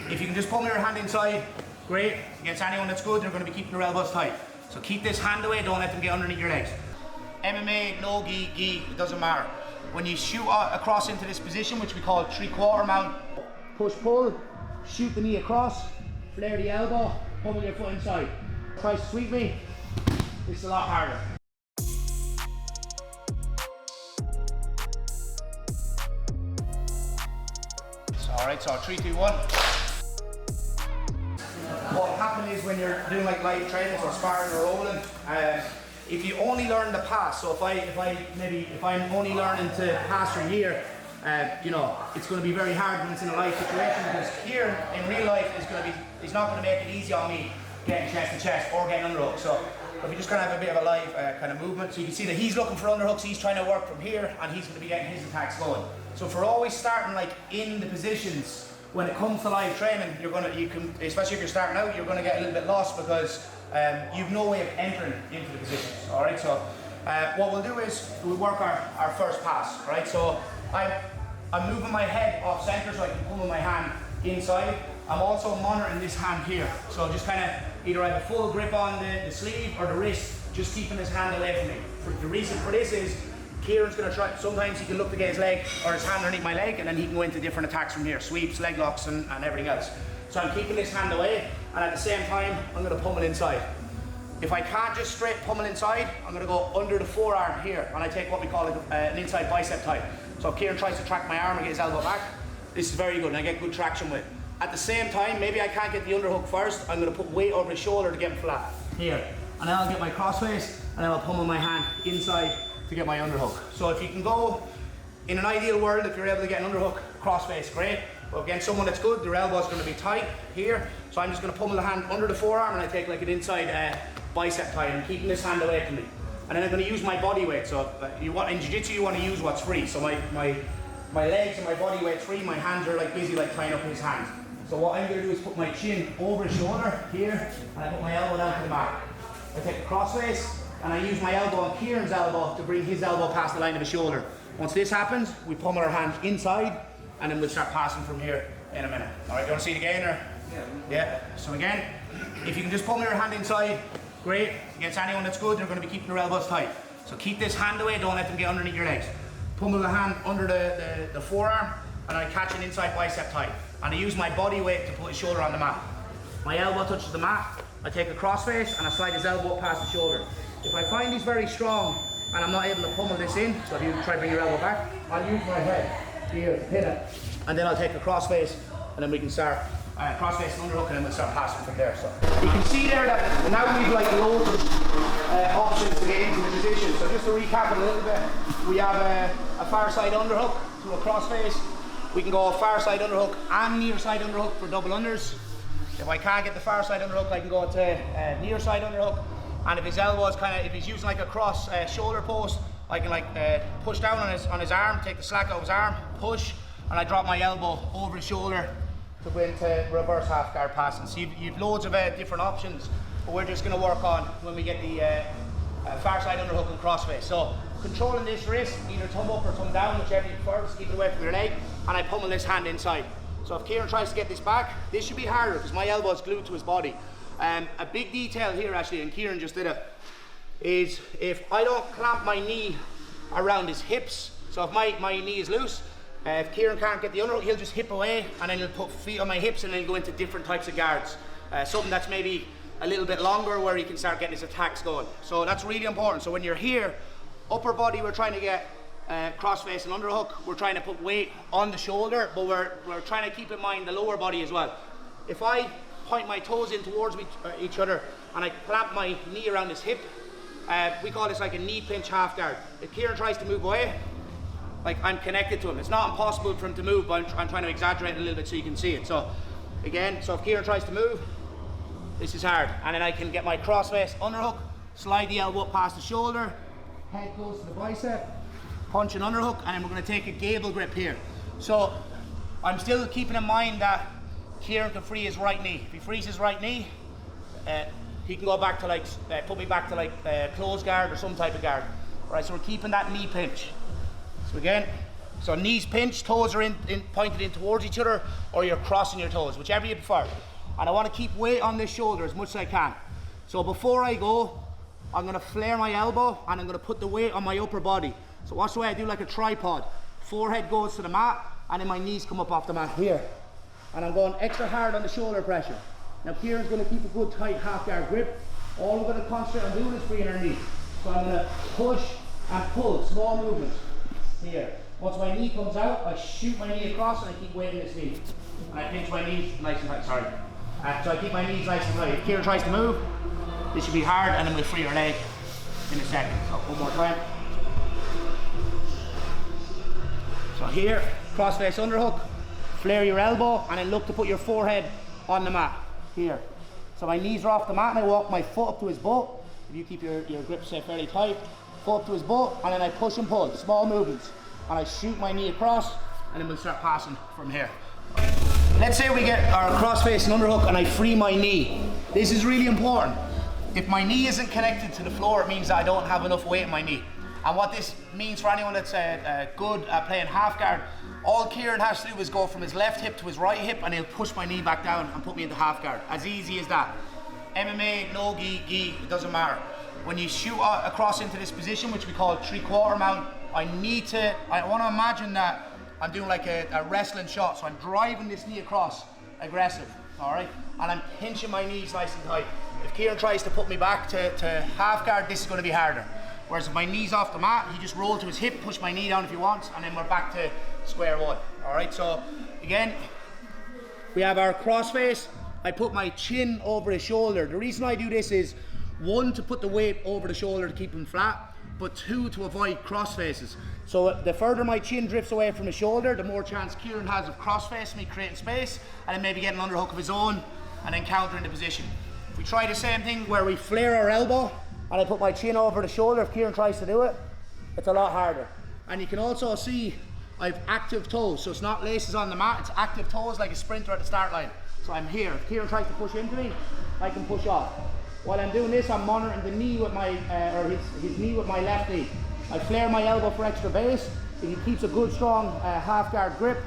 If you can just pummel your hand inside, great. Against anyone that's good, they're going to be keeping their elbows tight. So keep this hand away, don't let them get underneath your legs. MMA, no gi, gi, it doesn't matter. When you shoot across into this position, which we call 3/4 mount, push, pull, shoot the knee across, flare the elbow, pummel your foot inside. Try to sweep me, it's a lot harder. Alright, so 3, 2, 1. What happens is when you're doing like live training or sparring or rolling, if you only learn the pass, so if I'm only learning to pass from here, you know, it's going to be very hard when it's in a live situation, because here in real life it's not going to make it easy on me getting chest to chest or getting underhook. So if you just kind of have a bit of a live kind of movement, so you can see that he's looking for underhooks, he's trying to work from here, and he's going to be getting his attacks going. So if we're always starting like in the positions, when it comes to live training, especially if you're starting out, you're going to get a little bit lost because you've no way of entering into the positions. All right. So what we'll do is we'll work our first pass. Right. So I'm moving my head off center so I can pummel my hand inside. I'm also monitoring this hand here. So just kind of either I have a full grip on the sleeve or the wrist, just keeping his hand away from me. The reason for this is Kieran's going to try, sometimes he can look to get his leg or his hand underneath my leg, and then he can go into different attacks from here, sweeps, leg locks and everything else. So I'm keeping this hand away, and at the same time I'm going to pummel inside. If I can't just straight pummel inside, I'm going to go under the forearm here, and I take what we call an inside bicep tie. So if Kieran tries to track my arm and get his elbow back, this is very good and I get good traction with it. At the same time, maybe I can't get the underhook first, I'm going to put weight over his shoulder to get him flat. Here. And then I'll get my crossface, and then I'll pummel my hand inside to get my underhook. So if you can go, in an ideal world, if you're able to get an underhook crossface, great. But against someone that's good, their elbow's going to be tight here. So I'm just going to pummel the hand under the forearm, and I take like an inside bicep tie, and keeping this hand away from me. And then I'm going to use my body weight. So in Jiu-Jitsu you want to use what's free. So my legs and my body weight's free, my hands are like busy like tying up his hands. So what I'm going to do is put my chin over his shoulder here, and I put my elbow down to the mat. I take a crossface, and I use my elbow on Kieran's elbow to bring his elbow past the line of his shoulder. Once this happens, we pummel our hand inside, and then we'll start passing from here in a minute. All right, you want to see it again? Or? Yeah. So again, if you can just pummel your hand inside, great. Against anyone that's good, they're going to be keeping their elbows tight. So keep this hand away, don't let them get underneath your legs. Pummel the hand under the forearm, and I catch an inside bicep tie. And I use my body weight to put his shoulder on the mat. My elbow touches the mat, I take a crossface, and I slide his elbow past the shoulder. If I find he's very strong and I'm not able to pummel this in, so if you try to bring your elbow back, I'll use my head here to pin it, and then I'll take a crossface, and then we can start crossface and underhook, and then we'll start passing from there. So you can see there that now we've like loads of options to get into the position. So just to recap it a little bit, we have a far side underhook to a crossface. We can go far side underhook and near side underhook for double unders. If I can't get the far side underhook, I can go to near side underhook. And if his elbow is if he's using like a cross shoulder post, I can like push down on his arm, take the slack out of his arm, push, and I drop my elbow over his shoulder to go into reverse half guard passing. So you've loads of different options, but we're just going to work on when we get the far side underhook and crossface. So controlling this wrist, either thumb up or thumb down, whichever you prefer, just keep it away from your leg, and I pummel this hand inside. So if Kieran tries to get this back, this should be harder because my elbow is glued to his body. A big detail here actually, and Kieran just did it, is if I don't clamp my knee around his hips, so if my knee is loose, if Kieran can't get the underhook, he'll just hip away, and then he'll put feet on my hips, and then he'll go into different types of guards. Something that's maybe a little bit longer where he can start getting his attacks going. So that's really important. So when you're here, upper body we're trying to get crossface and underhook, we're trying to put weight on the shoulder, but we're trying to keep in mind the lower body as well. If I point my toes in towards each other and I clamp my knee around his hip, we call this like a knee pinch half guard. If Kieran tries to move away, like I'm connected to him. It's not impossible for him to move, but I'm trying to exaggerate it a little bit so you can see it. So again, so if Kieran tries to move, this is hard. And then I can get my crossface underhook, slide the elbow past the shoulder, head close to the bicep, punch an underhook, and then we're going to take a gable grip here. So I'm still keeping in mind that Kieran can free his right knee. If he frees his right knee, he can go back to like, put me back to like close guard or some type of guard. All right, so we're keeping that knee pinch. So again, So knees pinched, toes are pointed in towards each other, or you're crossing your toes, whichever you prefer. And I want to keep weight on this shoulder as much as I can. So before I go, I'm going to flare my elbow and I'm going to put the weight on my upper body. So watch the way I do, like a tripod. Forehead goes to the mat and then my knees come up off the mat here. And I'm going extra hard on the shoulder pressure. Now Kieran's going to keep a good tight half guard grip. All we're going to concentrate on doing is freeing our knees. So I'm going to push and pull, small movements here. Once my knee comes out, I shoot my knee across and I keep weighting this knee. And I pinch my knees nice and tight, sorry. So I keep my knees nice and tight. If Kieran tries to move, this should be hard and then we'll free your leg in a second. So one more time. So here, cross face underhook, flare your elbow and then look to put your forehead on the mat, here. So my knees are off the mat and I walk my foot up to his butt. If you keep your grip fairly tight, foot up to his butt and then I push and pull, small movements. And I shoot my knee across and then we'll start passing from here. Let's say we get our cross face and underhook and I free my knee. This is really important. If my knee isn't connected to the floor, it means that I don't have enough weight in my knee. And what this means for anyone that's good at playing half guard, all Kieran has to do is go from his left hip to his right hip and he'll push my knee back down and put me into half guard. As easy as that. MMA, no gi, it doesn't matter. When you shoot across into this position, which we call 3/4 mount, I want to imagine that I'm doing like a wrestling shot. So I'm driving this knee across, aggressive, all right? And I'm pinching my knees nice and tight. If Kieran tries to put me back to half guard, this is going to be harder. Whereas if my knee's off the mat, he just roll to his hip, push my knee down if he wants, and then we're back to square one. All right, so again, we have our cross face. I put my chin over his shoulder. The reason I do this is, one, to put the weight over the shoulder to keep him flat, but two, to avoid cross faces. So the further my chin drifts away from the shoulder, the more chance Kieran has of cross facing me, creating space, and then maybe getting an underhook of his own, and then countering the position. We try the same thing where we flare our elbow, and I put my chin over the shoulder. If Kieran tries to do it, it's a lot harder. And you can also see I've active toes, so it's not laces on the mat, it's active toes like a sprinter at the start line. So I'm here. If Kieran tries to push into me, I can push off. While I'm doing this, I'm monitoring the knee with my, his knee with my left knee. I flare my elbow for extra base. If he keeps a good strong half guard grip,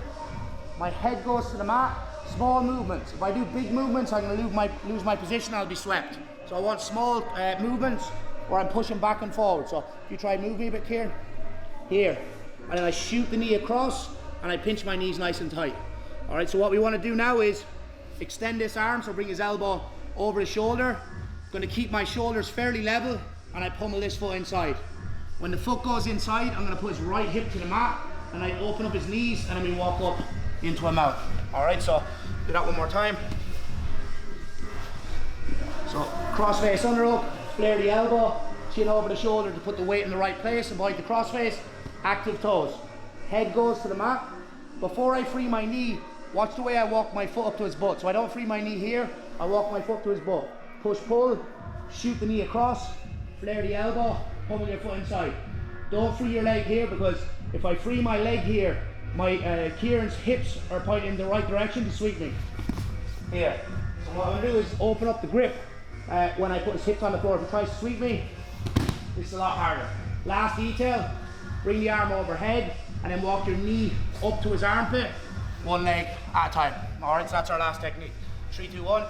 my head goes to the mat, small movements. If I do big movements, I'm gonna lose my position, I'll be swept. So I want small movements where I'm pushing back and forward. So if you try move me a bit, Kieran, here. And then I shoot the knee across and I pinch my knees nice and tight. All right, so what we wanna do now is extend this arm, so bring his elbow over his shoulder. Going to keep my shoulders fairly level and I pummel this foot inside. When the foot goes inside, I'm going to put his right hip to the mat and I open up his knees and then we walk up into a mount. Alright, so do that one more time. So cross face underhook, flare the elbow, chin over the shoulder to put the weight in the right place, avoid the cross face, active toes. Head goes to the mat. Before I free my knee, watch the way I walk my foot up to his butt. So I don't free my knee here, I walk my foot to his butt. Push, pull, shoot the knee across, flare the elbow, pummel your foot inside. Don't free your leg here, because if I free my leg here, my Kieran's hips are pointing in the right direction to sweep me. Here. So what I'm going to do is open up the grip when I put his hips on the floor. If he tries to sweep me, it's a lot harder. Last detail, bring the arm overhead and then walk your knee up to his armpit, one leg at a time. Alright, so that's our last technique. 3, 2, 1.